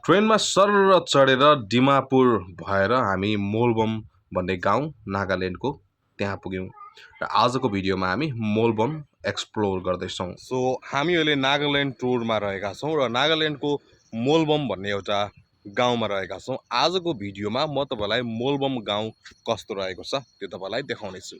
ट्रेनमा सर्र चढेर डिमापुर भएर हामी मोलबम भन्ने गाउँ नागाल्यान्डको त्यहाँ पुग्यौँ र आजको भिडियोमा हामी मोलबम एक्सप्लोर गर्दैछौँ। सो हामी अहिले नागाल्यान्ड टुरमा रहेका छौँ र नागाल्यान्डको मोलबम भन्ने एउटा गाउँमा रहेका छौँ। आजको भिडियोमा म तपाईँलाई मोलबम गाउँ कस्तो रहेको छ त्यो तपाईँलाई देखाउनेछु।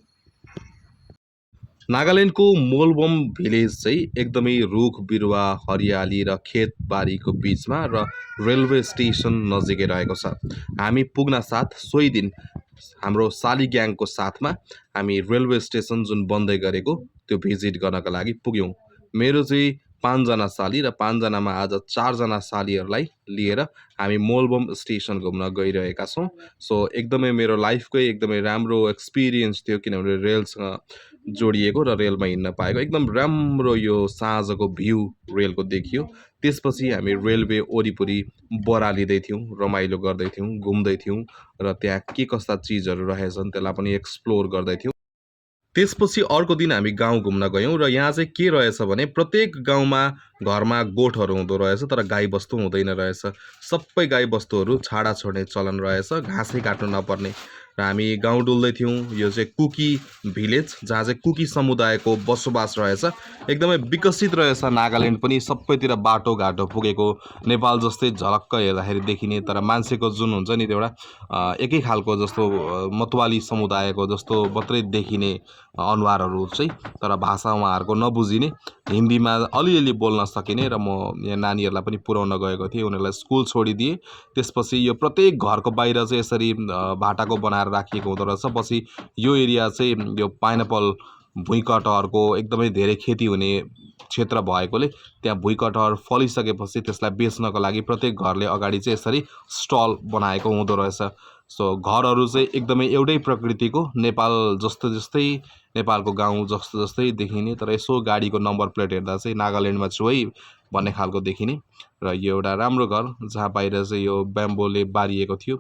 नागाल्यान्डको मोलबम भिलेज चाहिँ एकदमै रुख बिरुवा हरियाली र खेतबारीको बिचमा र रेलवे स्टेसन नजिकै रहेको छ। हामी पुग्न साथ सोही दिन हाम्रो साली ग्याङको साथमा हामी रेलवे स्टेसन जुन बन्दै गरेको त्यो भिजिट गर्नका लागि पुग्यौँ। मेरो चाहिँ 5 जना साली र 5 जनामा आज 4 जना सालीहरूलाई लिएर हामी मोलबम स्टेसन घुम्न गइरहेका छौँ। सो एकदमै मेरो लाइफकै एकदमै राम्रो एक्सपिरियन्स थियो, किनभने रेलसँग जोडिएको र रेलमा हिँड्न पाएको एकदम राम्रो यो साँझको भ्यू रेलको देखियो। त्यसपछि हामी रेलवे वरिपरि बरालिँदै थियौँ, रमाइलो गर्दै थियौँ, घुम्दै थियौँ र त्यहाँ के कस्ता चिजहरू रहेछन् त्यसलाई पनि एक्सप्लोर गर्दै थियौँ। त्यसपछि अर्को दिन हामी गाउँ घुम्न गयौँ र यहाँ चाहिँ के रहेछ भने प्रत्येक गाउँमा घरमा गोठहरू हुँदो रहेछ, तर गाईबस्तु हुँदैन रहेछ। सबै गाईबस्तुहरू छाडा छोड्ने चलन रहेछ, घाँसै काट्नु नपर्ने। र हामी गाउँ डुल्दै थियौँ। यो चाहिँ कुकी भिलेज, जहाँ चाहिँ कुकी समुदायको बसोबास रहेछ। एकदमै विकसित रहेछ नागाल्यान्ड पनि, सबैतिर बाटोघाटो पुगेको, नेपाल जस्तै झलक्क हेर्दाखेरि देखिने, तर मान्छेको जुन हुन्छ नि त्यो एउटा एकै खालको जस्तो मतवाली समुदायको जस्तो मात्रै देखिने अनुहारहरू चाहिँ, तर भाषा उहाँहरूको नबुझिने, हिन्दीमा अलिअलि बोल्न सकिने। र म यहाँ नानीहरूलाई पनि पुर्याउन गएको थिएँ, उनीहरूलाई स्कुल छोडिदिएँ। त्यसपछि यो प्रत्येक घरको बाहिर चाहिँ यसरी भाटाको बनाएर राखिएको हुँदो रहेछ। पछि यो एरिया चाहिँ यो पाइनएप्पल भुइँकटहरको एकदमै धेरै खेती हुने क्षेत्र भएकोले त्यहाँ भुइँकटहर फलिसकेपछि त्यसलाई बेच्नको लागि प्रत्येक घरले अगाडि चाहिँ यसरी स्टल बनाएको हुँदो रहेछ। सो घरहरू चाहिँ एकदमै एउटै प्रकृतिको, नेपाल जस्तो जस्तै, नेपालको गाउँ जस्तो जस्तै देखिने, तर यसो गाडीको नम्बर प्लेट हेर्दा चाहिँ नागाल्यान्डमा छु है भन्ने खालको देखिने। र यो एउटा राम्रो घर, जहाँ बाहिर चाहिँ यो ब्याम्बोले बारिएको थियो।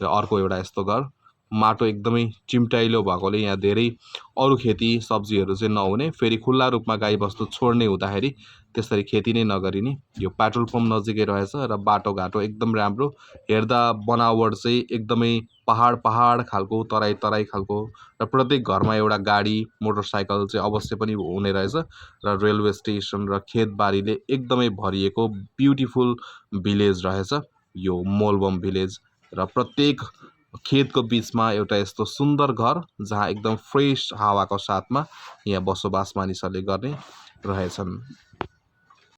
र अर्को एउटा यस्तो घर, माटो एकदमै चिम्टाइलो भएकोले यहाँ धेरै अरू खेती सब्जीहरू चाहिँ नहुने, फेरि खुल्ला रूपमा गाईबस्तु छोड्ने हुँदाखेरि त्यसरी खेती नै नगरिने। यो पेट्रोल पम्प नजिकै रहेछ र बाटोघाटो एकदम राम्रो। हेर्दा बनावट चाहिँ एकदमै पहाड पहाड खालको, तराई तराई खालको, र प्रत्येक घरमा एउटा गाडी मोटरसाइकल चाहिँ अवश्य पनि हुने रहेछ। र रेलवे स्टेसन र खेतबारीले एकदमै भरिएको ब्युटिफुल भिलेज रहेछ यो मोलबम भिलेज। र प्रत्येक खेतको बिचमा एउटा यस्तो सुन्दर घर, जहाँ एकदम फ्रेस हावाको साथमा यहाँ बसोबास मानिसहरूले गर्ने रहेछन्।